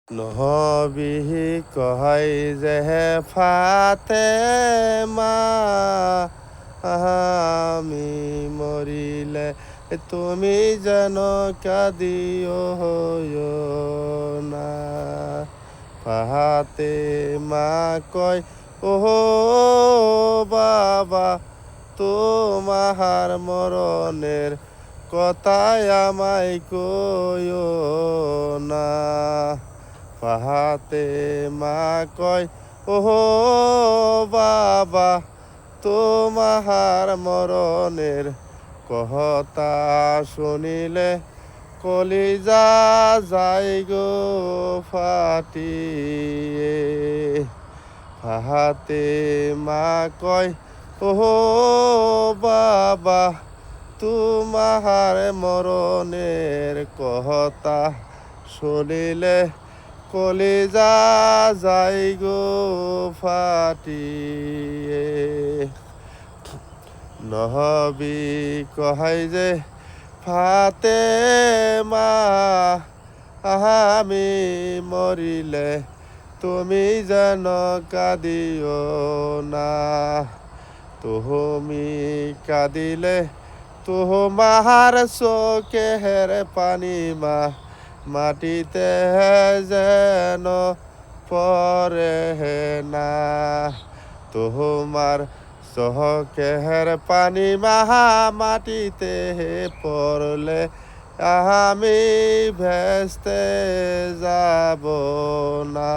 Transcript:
নবী কয় যে ফাতেমা, আমি মরিলে তুমি যেন কাঁদিও না। ফাতেমা কয় ও বাবা, তোমার মরণের কথায় আমায় কইও না। ফাতেমা কয় ও বাবা, তোমার মরণের কথা শুনিলে কলিজা যায় গো ফাটিয়ে। ফাতেমা কয় ও বাবা, তোমার মরণের কথা শুনিলে কলিজা যায় গো ফাটিয়ে। নবী কয় যে ফাতেমা, আমি মরিলে তুমি যেন কাঁদিও না। তুমি কাঁদিলে তোমার চোখের পানি মাটিতে যেন পড়ে না। তোমার চোখের পানি মাটিতে পড়লে আমি ভেস্তে যাব না।